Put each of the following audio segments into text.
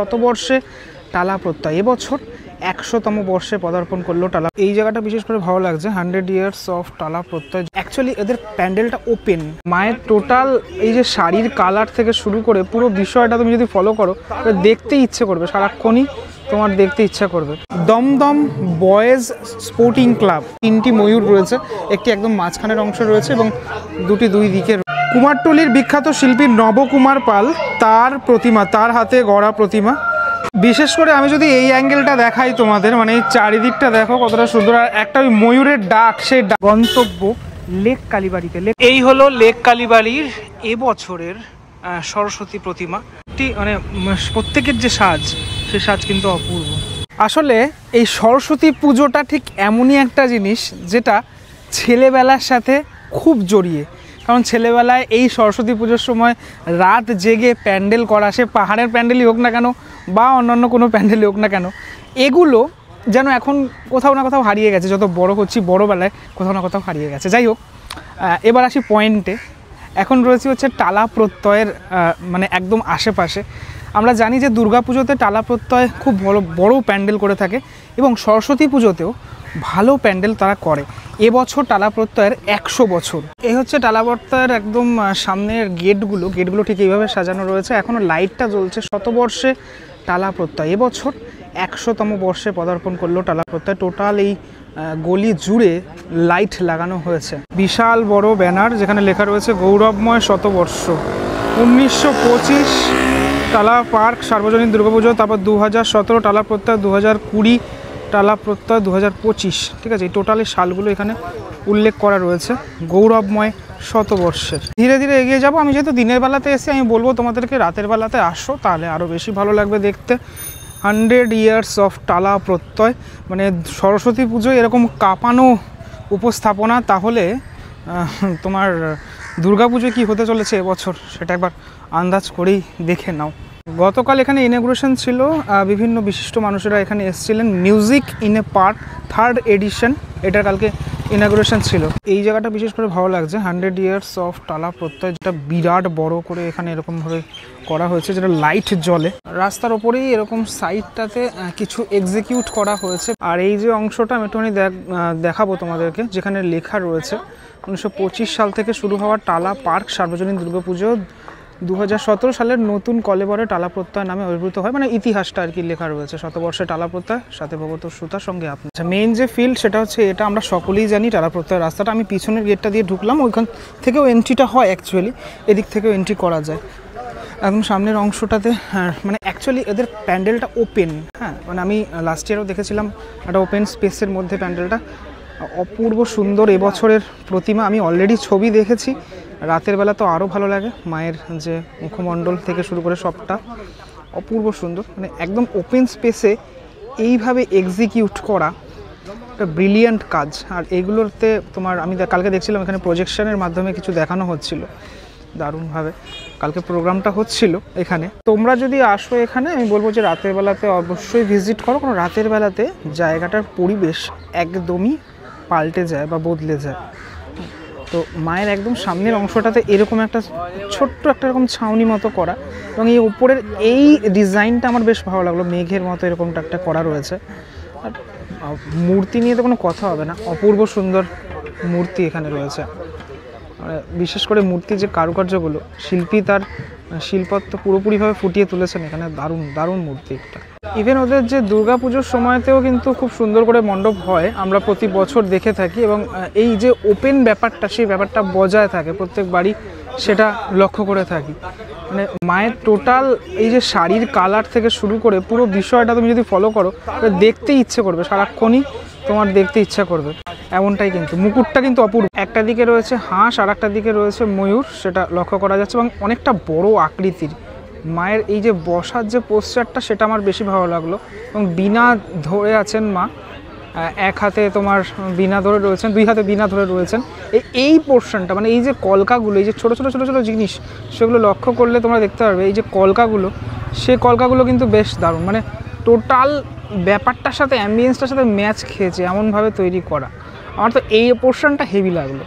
শতবর্ষে টালা প্রত্যয় এবছর 100তম বর্ষে পদার্পণ করলো টালা। এই জায়গাটা বিশেষ করে ভালো লাগছে, 100 ইয়ার্স অফ টালা প্রত্যয়। অ্যাকচুয়ালি এদের প্যান্ডেলটা ওপেন, মায়ের টোটাল এই যে শাড়ির কালার থেকে শুরু করে পুরো বিষয়টা তুমি যদি ফলো করো দেখতে ইচ্ছে করবে, সারাক্ষণই তোমার দেখতে ইচ্ছা করবে। দমদম বয়েজ স্পোর্টিং ক্লাব, 3টি ময়ূর রয়েছে, একটি একদম মাঝখানের অংশ রয়েছে এবং দুটি দুই দিকে। কুমারটুলির বিখ্যাত শিল্পী নবকুমার পাল, তার প্রতিমা, তার হাতে গড়া প্রতিমা। বিশেষ করে আমি যদি এই অ্যাঙ্গেলটা দেখাই তোমাদের, মানে এই চারিদিকটা দেখো কতটা সুন্দর। আর একটা ওই ময়ূরের ডাক, সেই গন্তব্য লেক কালীবাড়িতে। এই হলো লেক কালীবাড়ির এবছরের সরস্বতী প্রতিমা। মানে প্রত্যেকের যে সাজ, সে সাজ কিন্তু অপূর্ব। আসলে এই সরস্বতী পুজোটা ঠিক এমনই একটা জিনিস যেটা ছেলেবেলার সাথে খুব জড়িয়ে। কারণ ছেলেবেলায় এই সরস্বতী পুজোর সময় রাত জেগে প্যান্ডেল করা, সে পাহাড়ের প্যান্ডেলই হোক না কেন বা অন্যান্য কোনো প্যান্ডেলই হোক না কেন, এগুলো যেন এখন কোথাও না কোথাও হারিয়ে গেছে। যত বড় হচ্ছি, বড়োবেলায় কোথাও না কোথাও হারিয়ে গেছে। যাই হোক, এবার আসি পয়েন্টে। এখন রয়েছে হচ্ছে টালা প্রত্যয়ের মানে একদম আশেপাশে। আমরা জানি যে দুর্গাপুজোতে টালা প্রত্যয় খুব বড় প্যান্ডেল করে থাকে এবং সরস্বতী পুজোতেও ভালো প্যান্ডেল তারা করে। এবছর টালা প্রত্যয়ের 100 বছর। এই হচ্ছে টালা প্রত্যয়ের একদম সামনের গেটগুলো ঠিক এইভাবে সাজানো রয়েছে। এখনও লাইটটা জ্বলছে। শতবর্ষে টালা প্রত্যয় এবছর 100তম বর্ষে পদার্পণ করলো টালা প্রত্যয়। টোটাল এই গলি জুড়ে লাইট লাগানো হয়েছে। বিশাল বড় ব্যানার যেখানে লেখা রয়েছে গৌরবময় শতবর্ষ 1925 টালা পার্ক সার্বজনীন দুর্গাপুজো, তারপর 2017 টালা প্রত্যয়, 2020 টালা প্রত্যয়, 2025। ঠিক আছে, এই টোটালি সালগুলো এখানে উল্লেখ করা রয়েছে গৌরবময় শতবর্ষের। ধীরে ধীরে এগিয়ে যাব। আমি যেহেতু দিনের বেলাতে এসে, আমি বলবো তোমাদেরকে রাতের বেলাতে আসো, তাহলে আরও বেশি ভালো লাগবে দেখতে। 100 ইয়ার্স অফ টালা প্রত্যয়, মানে সরস্বতী পুজো এরকম কাঁপানো উপস্থাপনা, তাহলে তোমার দুর্গাপুজো কি হতে চলেছে এবছর সেটা একবার আন্দাজ করেই দেখে নাও। গতকাল এখানে ইনগ্রেশন ছিল, বিভিন্ন বিশিষ্ট মানুষেরা এখানে এসেছিলেন। Music in a park 3rd edition, এটার কালকে ইনগ্রেশন ছিল। এই জায়গাটা বিশেষ করে ভালো লাগছে, 100 ইয়ার্স অফ টালা প্রত্যয়, যেটা বিরাট বড় করে এখানে এরকমভাবে করা হয়েছে, যেটা লাইট জ্বলে। রাস্তার ওপরেই এরকম সাইডটাতে কিছু এক্সিকিউট করা হয়েছে। আর এই যে অংশটা আমি একটুখানি দেখাবো তোমাদেরকে, যেখানে লেখা রয়েছে 1925 সাল থেকে শুরু হওয়া টালা পার্ক সার্বজনীন দুর্গাপুজো 2017 সালের নতুন কলেবরে টালা প্রত্যয় নামে আবির্ভূত হয়। মানে ইতিহাসটা আর কি লেখা রয়েছে। শতবর্ষে টালা প্রত্যয়, সাথে ভগত সুতার সঙ্গে আপনি। আচ্ছা, মেইন যে ফিল্ড সেটা হচ্ছে এটা, আমরা সকলেই জানি টালা প্রত্যয় রাস্তাটা। আমি পিছনের গেটটা দিয়ে ঢুকলাম, ওইখান থেকেও এন্ট্রিটা হয় অ্যাকচুয়ালি, এদিক থেকেও এন্ট্রি করা যায়। একদম সামনের অংশটাতে মানে অ্যাকচুয়ালি এদের প্যান্ডেলটা ওপেন। হ্যাঁ, মানে আমি লাস্ট ইয়ারও দেখেছিলাম একটা ওপেন স্পেসের মধ্যে প্যান্ডেলটা। অপূর্ব সুন্দর এবছরের প্রতিমা। আমি অলরেডি ছবি দেখেছি, রাতের বেলা তো আরও ভালো লাগে। মায়ের যে মুখমণ্ডল থেকে শুরু করে সবটা অপূর্ব সুন্দর, মানে একদম ওপেন স্পেসে এইভাবে এক্সিকিউট করা একটা ব্রিলিয়ান্ট কাজ। আর এইগুলোতে তোমার, আমি কালকে দেখছিলাম এখানে প্রজেকশনের মাধ্যমে কিছু দেখানো হচ্ছিল দারুণভাবে। কালকে প্রোগ্রামটা হচ্ছিল এখানে। তোমরা যদি আসো এখানে, আমি বলবো যে রাতের বেলাতে অবশ্যই ভিজিট করো, কারণ রাতের বেলাতে জায়গাটার পরিবেশ একদমই পাল্টে যায় বা বদলে যায়। তো মায়ের একদম সামনের অংশটাতে এরকম একটা ছোট্ট একটা এরকম ছাউনি মতো করা, এবং এই উপরের এই ডিজাইনটা আমার বেশ ভালো লাগলো। মেঘের মতো এরকমটা একটা করা রয়েছে। আর মূর্তি নিয়ে তো কোনো কথা হবে না, অপূর্ব সুন্দর মূর্তি এখানে রয়েছে। বিশেষ করে মূর্তির যে কারুকার্যগুলো, শিল্পী তার শিল্পত্ব পুরোপুরিভাবে ফুটিয়ে তুলেছেন এখানে। দারুণ দারুণ মূর্তি একটা। ইভেন ওদের যে দুর্গাপুজোর সময়তেও কিন্তু খুব সুন্দর করে মণ্ডপ হয়, আমরা প্রতি বছর দেখে থাকি। এবং এই যে ওপেন ব্যাপারটা, সেই ব্যাপারটা বজায় থাকে প্রত্যেক বাড়ি, সেটা লক্ষ্য করে থাকি। মানে মায়ের টোটাল এই যে শাড়ির কালার থেকে শুরু করে পুরো বিষয়টা তুমি যদি ফলো করো দেখতে ইচ্ছে করবে, সারাক্ষণই তোমার দেখতে ইচ্ছা করবে। এমনটাই কিন্তু মুকুটটা কিন্তু অপূর্ব। একটা দিকে রয়েছে হাঁস, আর একটা দিকে রয়েছে ময়ূর, সেটা লক্ষ্য করা যাচ্ছে। এবং অনেকটা বড় আকৃতির মায়ের এই যে বসার যে পোস্টারটা, সেটা আমার বেশি ভালো লাগলো। এবং বীণা ধরে আছেন মা, এক হাতে তোমার বীণা ধরে রয়েছেন, দুই হাতে বীণা ধরে রয়েছেন। এই পোর্শনটা, মানে এই যে কলকাগুলো, এই যে ছোটো ছোটো ছোটো ছোটো জিনিস, সেগুলো লক্ষ্য করলে তোমরা দেখতে পারবে এই যে কলকাগুলো, সে কলকাগুলো কিন্তু বেশ দারুণ। মানে টোটাল ব্যাপারটার সাথে, অ্যাম্বিয়েন্সটার সাথে ম্যাচ খেয়েছে এমনভাবে তৈরি করা। আমার তো এই পোর্শনটা হেভি লাগলো।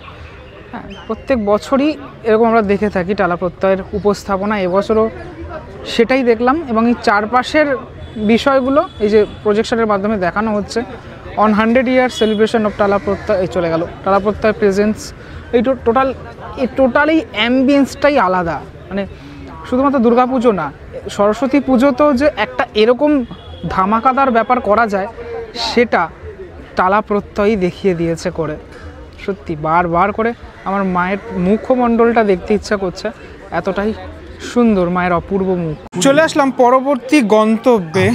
হ্যাঁ, প্রত্যেক বছরই এরকম আমরা দেখে থাকি টালা প্রত্যয়ের উপস্থাপনা। এবছরও সেটাই দেখলাম। এবং এই চারপাশের বিষয়গুলো এই যে প্রজেকশনের মাধ্যমে দেখানো হচ্ছে। অন 100 ইয়ার সেলিব্রেশন অফ টালা প্রত্যয়, এই চলে গেল টালা প্রত্যয় প্রেজেন্স। এই টোটাল এই অ্যাম্বিয়েন্সটাই আলাদা। মানে শুধুমাত্র দুর্গাপুজো না, সরস্বতী পুজোতেও যে একটা এরকম ধামাকাদার ব্যাপার করা যায় সেটা টালা প্রত্যয়ই দেখিয়ে দিয়েছে করে। সত্যি বারবার করে আমার মায়ের মুখমণ্ডলটা দেখতে ইচ্ছা করছে, এতটাই সুন্দর মায়ের অপূর্ব মুখ। চলে আসলাম পরবর্তী গন্তব্যে,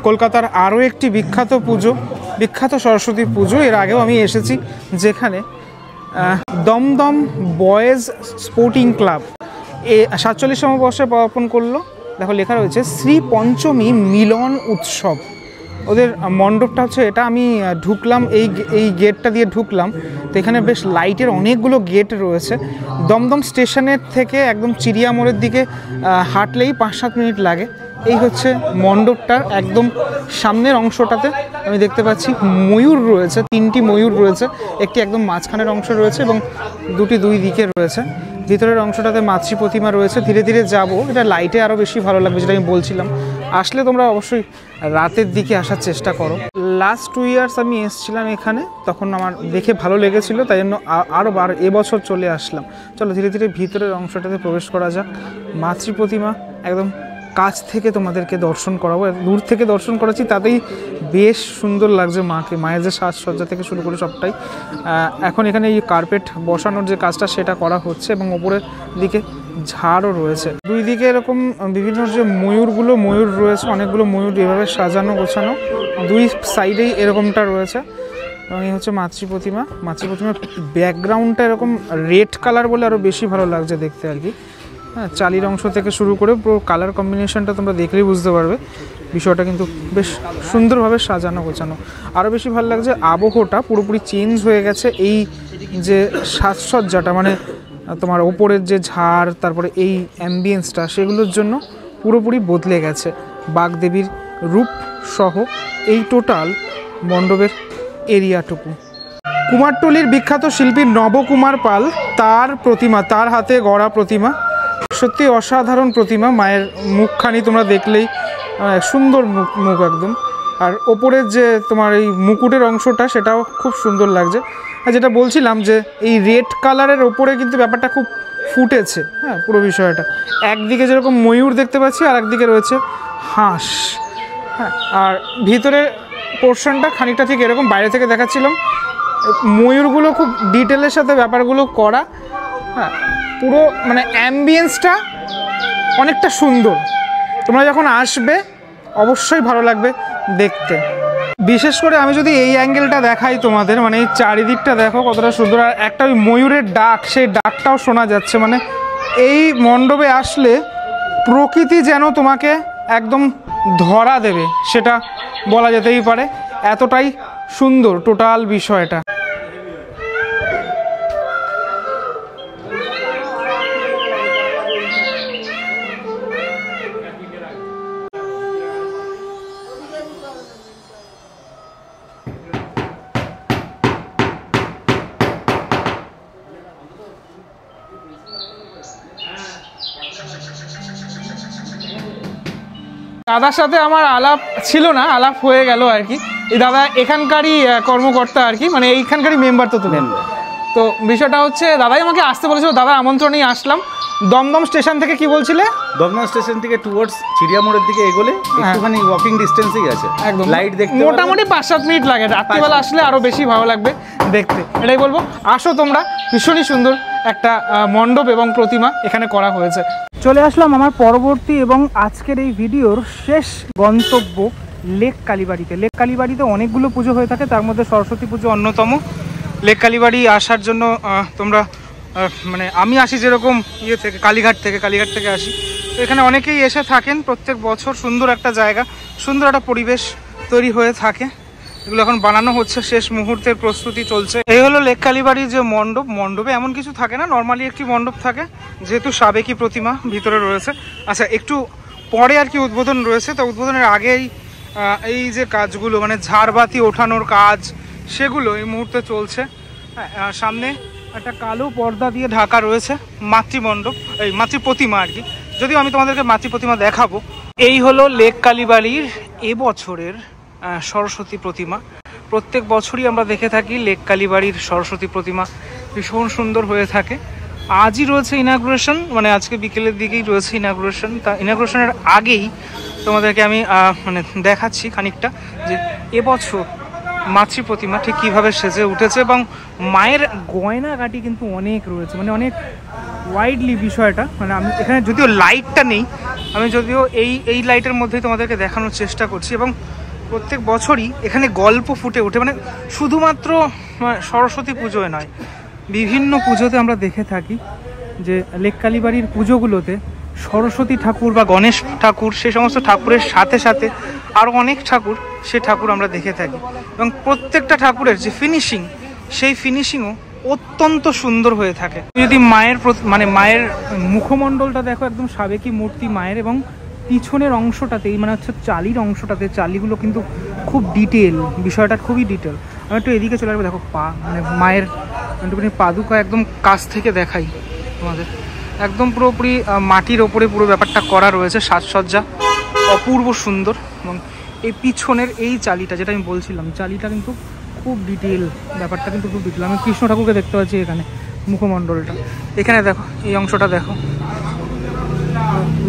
কলকাতার আরও একটি বিখ্যাত পুজো, বিখ্যাত সরস্বতী পুজো। এর আগেও আমি এসেছি, যেখানে দমদম বয়েজ স্পোর্টিং ক্লাব 47তম বর্ষে পদার্পণ করলো। দেখো লেখা রয়েছে শ্রী পঞ্চমী মিলন উৎসব। ওদের মণ্ডপটা হচ্ছে এটা। আমি ঢুকলাম এই গেটটা দিয়ে ঢুকলাম, তো এখানে বেশ লাইটের অনেকগুলো গেট রয়েছে। দমদম স্টেশনের থেকে একদম চিড়িয়া মোড়ের দিকে হাঁটলেই 5-7 মিনিট লাগে। এই হচ্ছে মণ্ডপটার একদম সামনের অংশটাতে আমি দেখতে পাচ্ছি ময়ূর রয়েছে, 3টি ময়ূর রয়েছে, একটি একদম মাঝখানের অংশ রয়েছে এবং দুটি দুই দিকে রয়েছে। ভিতরের অংশটাতে মাতৃ প্রতিমা রয়েছে। ধীরে ধীরে যাব, এটা লাইটে আরও বেশি ভালো লাগবে, যেটা আমি বলছিলাম। আসলে তোমরা অবশ্যই রাতের দিকে আসার চেষ্টা করো। লাস্ট 2 ইয়ার্স আমি এসেছিলাম এখানে, তখন আমার দেখে ভালো লেগেছিলো, তাই জন্য আরও এবছর চলে আসলাম। চলো ধীরে ধীরে ভিতরের অংশটাতে প্রবেশ করা যাক। মাতৃ প্রতিমা একদম কাছ থেকে তোমাদেরকে দর্শন করাবো। দূর থেকে দর্শন করাচ্ছি, তাতেই বেশ সুন্দর লাগছে মাকে। মায়ের যে সাজসজ্জা থেকে শুরু করে সবটাই। এখন এখানে এই কার্পেট বসানোর যে কাজটা সেটা করা হচ্ছে এবং ওপরের দিকে ঝাড়ও রয়েছে। দুই দিকে এরকম বিভিন্ন যে ময়ূর রয়েছে, অনেকগুলো ময়ূর এভাবে সাজানো গোছানো, দুই সাইডেই এরকমটা রয়েছে। এবং এই হচ্ছে মাতৃ প্রতিমার ব্যাকগ্রাউন্ডটা এরকম রেড কালার বলে আরও বেশি ভালো লাগছে দেখতে আর কি। হ্যাঁ, চালির অংশ থেকে শুরু করে পুরো কালার কম্বিনেশনটা তোমরা দেখলেই বুঝতে পারবে। বিষয়টা কিন্তু বেশ সুন্দরভাবে সাজানো গোছানো। আরও বেশি ভালো লাগছে আবহটা পুরোপুরি চেঞ্জ হয়ে গেছে। এই যে সাজসজ্জাটা, মানে তোমার ওপরের যে ঝাড়, তারপরে এই অ্যাম্বিয়েন্সটা, সেগুলোর জন্য পুরোপুরি বদলে গেছে। বাগদেবীর রূপ সহ এই টোটাল মণ্ডপের এরিয়াটুকু। কুমারটুলির বিখ্যাত শিল্পী নবকুমার পাল, তার প্রতিমা, তার হাতে গড়া প্রতিমা, সত্যি অসাধারণ প্রতিমা। মায়ের মুখখানি তোমরা দেখলেই সুন্দর মুখ একদম। আর ওপরের যে তোমার এই মুকুটের অংশটা, সেটাও খুব সুন্দর লাগছে। আর যেটা বলছিলাম যে এই রেড কালারের ওপরে কিন্তু ব্যাপারটা খুব ফুটেছে। হ্যাঁ, পুরো বিষয়টা একদিকে যেরকম ময়ূর দেখতে পাচ্ছি, আর একদিকে রয়েছে হাঁস। হ্যাঁ, আর ভিতরের পোর্শনটা খানিকটা ঠিক এরকম, বাইরে থেকে দেখাচ্ছিলাম। ময়ূরগুলো খুব ডিটেলের সাথে ব্যাপারগুলো করা। হ্যাঁ, পুরো মানে অ্যাম্বিয়েন্সটা অনেকটা সুন্দর। তোমরা যখন আসবে অবশ্যই ভালো লাগবে দেখতে। বিশেষ করে আমি যদি এই অ্যাঙ্গেলটা দেখাই তোমাদের, মানে এই চারিদিকটা দেখো কতটা সুন্দর। আর একটা ওই ময়ূরের ডাক, সেই ডাকটাও শোনা যাচ্ছে। মানে এই মণ্ডপে আসলে প্রকৃতি যেন তোমাকে একদম ধরা দেবে, সেটা বলা যেতেই পারে। এতটাই সুন্দর টোটাল বিষয়টা। দাদার সাথে আমার আলাপ ছিল না, আলাপ হয়ে গেল আর কি। এই দাদা এখানকারই কর্মকর্তা আর কি, মানে এইখানকারই মেম্বার। তো তুমি তো বিষয়টা হচ্ছে দাদাই আমাকে আসতে বলেছিল, দাদার আমন্ত্রণেই আসলাম। দমদম স্টেশন থেকে কি বলছিলে? দমদম স্টেশন থেকে টুয়ার্ডস চিড়িয়া মোড়ের দিকে এগোলে একটুখানি ওয়াকিং ডিস্টেন্সেই আছে। একদম লাইট দেখতে মোটামুটি 5-7 মিনিট লাগে। রাত্রিবেলা আসলে আরও বেশি ভালো লাগবে দেখতে, এটাই বলবো। আসো তোমরা, ভীষণই সুন্দর একটা মণ্ডপ এবং প্রতিমা এখানে করা হয়েছে। চলে আসলাম আমার পরবর্তী এবং আজকের এই ভিডিওর শেষ গন্তব্য লেক কালীবাড়িতে। লেক কালীবাড়িতে অনেকগুলো পুজো হয়ে থাকে, তার মধ্যে সরস্বতী পুজো অন্যতম। লেক কালীবাড়ি আসার জন্য তোমরা মানে আমি আসি যেরকম থেকে কালীঘাট থেকে আসি, তো এখানে অনেকেই এসে থাকেন প্রত্যেক বছর। সুন্দর একটা জায়গা, সুন্দর একটা পরিবেশ তৈরি হয়ে থাকে। এগুলো এখন বানানো হচ্ছে, শেষ মুহূর্তের প্রস্তুতি চলছে। এই হলো লেক কালীবাড়ির যে মণ্ডপে এমন কিছু থাকে না, নর্মালি একটি মণ্ডপ থাকে, যেহেতু সাবেকি প্রতিমা ভিতরে রয়েছে। আচ্ছা, একটু পরে আর কি উদ্বোধন রয়েছে, তো উদ্বোধনের আগেই এই যে কাজগুলো, মানে ঝাড়বাতি ওঠানোর কাজ, সেগুলো এই মুহূর্তে চলছে। সামনে একটা কালো পর্দা দিয়ে ঢাকা রয়েছে মাতৃমণ্ডপ, এই মাতৃ প্রতিমা আর কি, যদিও আমি তোমাদেরকে মাতৃ প্রতিমা দেখাবো। এই হলো লেক কালীবাড়ির এবছরের সরস্বতী প্রতিমা। প্রত্যেক বছরই আমরা দেখে থাকি লেক কালীবাড়ির সরস্বতী প্রতিমা ভীষণ সুন্দর হয়ে থাকে। আজই রয়েছে ইনাগুরেশন, মানে আজকে বিকেলের দিকেই রয়েছে ইনাগুরেশন। তা ইনাগুরেশনের আগেই তোমাদেরকে আমি মানে দেখাচ্ছি খানিকটা যে এবছর মাতৃ প্রতিমা ঠিক কীভাবে সেজে উঠেছে, এবং মায়ের গয়নাগাটি কিন্তু অনেক রয়েছে, মানে অনেক ওয়াইডলি বিষয়টা। মানে আমি এখানে যদিও লাইটটা নেই, আমি যদিও এই লাইটের মধ্যেই তোমাদেরকে দেখানোর চেষ্টা করছি। এবং প্রত্যেক বছরই এখানে গল্প ফুটে ওঠে, মানে শুধুমাত্র সরস্বতী পুজোয় নয়, বিভিন্ন পুজোতে আমরা দেখে থাকি যে লেক কালীবাড়ির পুজোগুলোতে সরস্বতী ঠাকুর বা গণেশ ঠাকুর, সে সমস্ত ঠাকুরের সাথে সাথে আরও অনেক ঠাকুর, সে ঠাকুর আমরা দেখে থাকি। এবং প্রত্যেকটা ঠাকুরের যে ফিনিশিং, সেই ফিনিশিংও অত্যন্ত সুন্দর হয়ে থাকে। যদি মায়ের মানে মায়ের মুখমণ্ডলটা দেখো, একদম সাবেকি মূর্তি মায়ের, এবং পিছনের অংশটাতেই মানে হচ্ছে চালির অংশটাতে, চালিগুলো কিন্তু খুব ডিটেল, বিষয়টা খুবই ডিটেল। আমি একটু এদিকে চলে আসবো, দেখো পা, মানে মায়ের একটুখানি পাদুকা একদম কাছ থেকে দেখাই তোমাদের, একদম পুরোপুরি মাটির ওপরে পুরো ব্যাপারটা করা রয়েছে, সাজসজ্জা অপূর্ব সুন্দর। এবং এই পিছনের এই চালিটা, যেটা আমি বলছিলাম, চালিটা কিন্তু খুব ডিটেল, ব্যাপারটা কিন্তু খুব ডিটেল। আমি কৃষ্ণ ঠাকুরকে দেখতে পাচ্ছি এখানে, মুখমণ্ডলটা এখানে দেখো, এই অংশটা দেখো,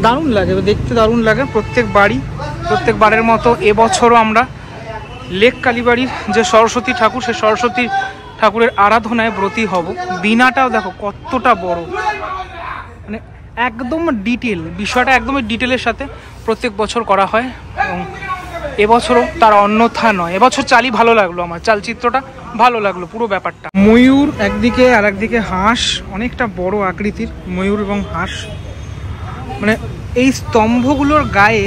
দারুণ লাগে দেখতে, দারুণ লাগে। প্রত্যেকবারের মতো এবছরও আমরা লেক কালীবাড়ির যে সরস্বতী ঠাকুর, সেই সরস্বতী ঠাকুরের আরাধনায় ব্রতী হব। বিনাটাও দেখো কতটা বড়, মানে একদম ডিটেল, বিষয়টা একদমই ডিটেলের সাথে প্রত্যেক বছর করা হয়, এবং এবছরও তার অন্যথা নয়। এবছর চালই ভালো লাগলো, আমার চালচিত্রটা ভালো লাগলো, পুরো ব্যাপারটা। ময়ূর একদিকে আর একদিকে হাঁস, অনেকটা বড় আকৃতির ময়ূর এবং হাঁস। মানে এই স্তম্ভগুলোর গায়ে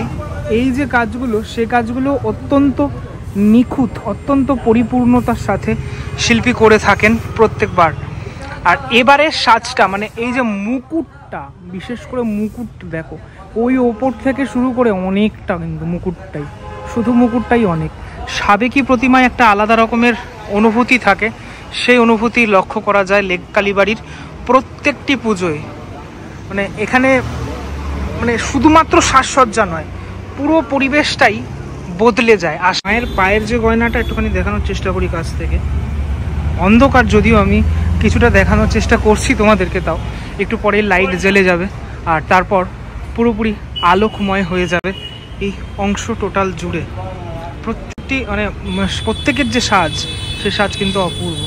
এই যে কাজগুলো, সে কাজগুলো অত্যন্ত নিখুঁত, অত্যন্ত পরিপূর্ণতার সাথে শিল্পী করে থাকেন প্রত্যেকবার। আর এবারের সাজটা, মানে এই যে মুকুটটা, বিশেষ করে মুকুট দেখো, ওই ওপর থেকে শুরু করে অনেকটা, কিন্তু মুকুটটাই, শুধু মুকুটটাই অনেক। সাবেকি প্রতিমায় একটা আলাদা রকমের অনুভূতি থাকে, সেই অনুভূতি লক্ষ্য করা যায় লেক কালীবাড়ির প্রত্যেকটি পুজোয়। মানে এখানে মানে শুধুমাত্র সাজসজ্জা নয়, পুরো পরিবেশটাই বদলে যায়। আর মায়ের পায়ের যে গয়নাটা একটুখানি দেখানোর চেষ্টা করি কাছ থেকে, অন্ধকার যদিও আমি কিছুটা দেখানোর চেষ্টা করছি তোমাদেরকে, তাও একটু পরে লাইট জ্বেলে যাবে আর তারপর পুরোপুরি আলোকময় হয়ে যাবে এই অংশ টোটাল জুড়ে। প্রত্যেকটি মানে প্রত্যেকের যে সাজ, সে সাজ কিন্তু অপূর্ব।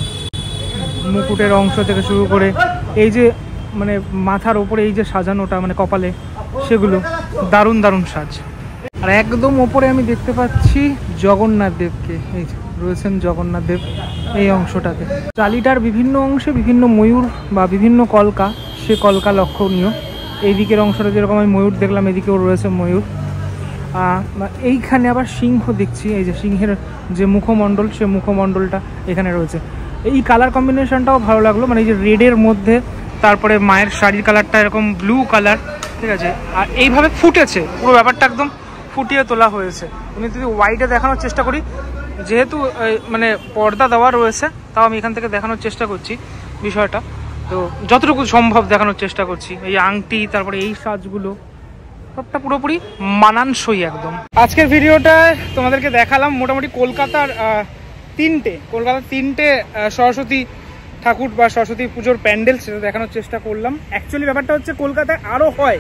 মুকুটের অংশ থেকে শুরু করে এই যে মানে মাথার ওপরে এই যে সাজানোটা, মানে কপালে, সেগুলো দারুণ দারুণ সাজ। আর একদম ওপরে আমি দেখতে পাচ্ছি জগন্নাথ দেবকে, এই রয়েছেন জগন্নাথ দেব এই অংশটাতে। চালিটার বিভিন্ন অংশে বিভিন্ন ময়ূর বা বিভিন্ন কলকা, সে কলকা লক্ষণীয়। এই দিকের অংশটা যেরকম আমি ময়ূর দেখলাম, এদিকেও রয়েছে ময়ূর। এইখানে আবার সিংহ দেখছি, এই যে সিংহের যে মুখমণ্ডল, সে মুখমণ্ডলটা এখানে রয়েছে। এই কালার কম্বিনেশনটাও ভালো লাগলো, মানে এই যে রেডের মধ্যে তারপরে মায়ের শাড়ির কালারটা এরকম ব্লু কালার, ঠিক আছে। আর এইভাবে ফুটেছে পুরো ব্যাপারটা, একদম ফুটিয়ে তোলা হয়েছে। আমি যদি ওয়াইডে দেখানোর চেষ্টা করি, যেহেতু মানে পর্দা দেওয়া রয়েছে, তাও আমি এখান থেকে দেখানোর চেষ্টা করছি বিষয়টা, তো যতটুকু সম্ভব দেখানোর চেষ্টা করছি। এই আংটি, তারপরে এই সাজগুলো সবটা পুরোপুরি মানানসই একদম। আজকের ভিডিওটা তোমাদেরকে দেখালাম মোটামুটি কলকাতার তিনটে সরস্বতী ঠাকুর বা সরস্বতী পুজোর প্যান্ডেল, সেটা দেখানোর চেষ্টা করলাম। অ্যাকচুয়ালি ব্যাপারটা হচ্ছে কলকাতায় আরও হয়,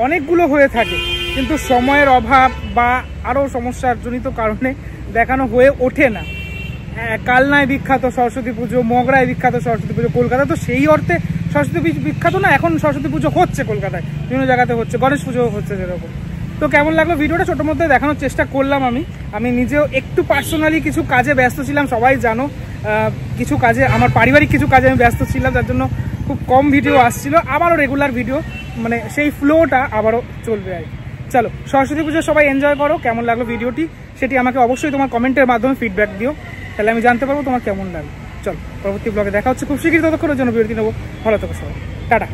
অনেকগুলো হয়ে থাকে, কিন্তু সময়ের অভাব বা আরও সমস্যার জনিত কারণে দেখানো হয়ে ওঠে না। কালনায় বিখ্যাত সরস্বতী পুজো, মগরায় বিখ্যাত সরস্বতী পুজো, কলকাতা তো সেই অর্থে সরস্বতী বিখ্যাত না। এখন সরস্বতী পুজো হচ্ছে কলকাতায়, বিভিন্ন জায়গাতে হচ্ছে, গণেশ পুজো হচ্ছে যেরকম। তো কেমন লাগলো ভিডিওটা, ছোটোর মধ্যে দেখানোর চেষ্টা করলাম। আমি নিজেও একটু পার্সোনালি কিছু কাজে ব্যস্ত ছিলাম, সবাই জানো, কিছু কাজে, আমার পারিবারিক কিছু কাজে আমি ব্যস্ত ছিলাম, যার জন্য খুব কম ভিডিও আসছিল। আবারও রেগুলার ভিডিও, মানে সেই ফ্লোটা আবারও চলবে আর কি। চলো, সরস্বতী পুজো সবাই এনজয় করো। কেমন লাগলো ভিডিওটি সেটি আমাকে অবশ্যই তোমার কমেন্টের মাধ্যমে ফিডব্যাক দিও, তাহলে আমি জানতে পারবো তোমার কেমন লাগলো। চলো, পরবর্তী ব্লগে দেখা হচ্ছে খুব শীঘ্রই। ততক্ষণের জন্য বিরতি নেবো। ভালো থেকো সবাই, টাটা।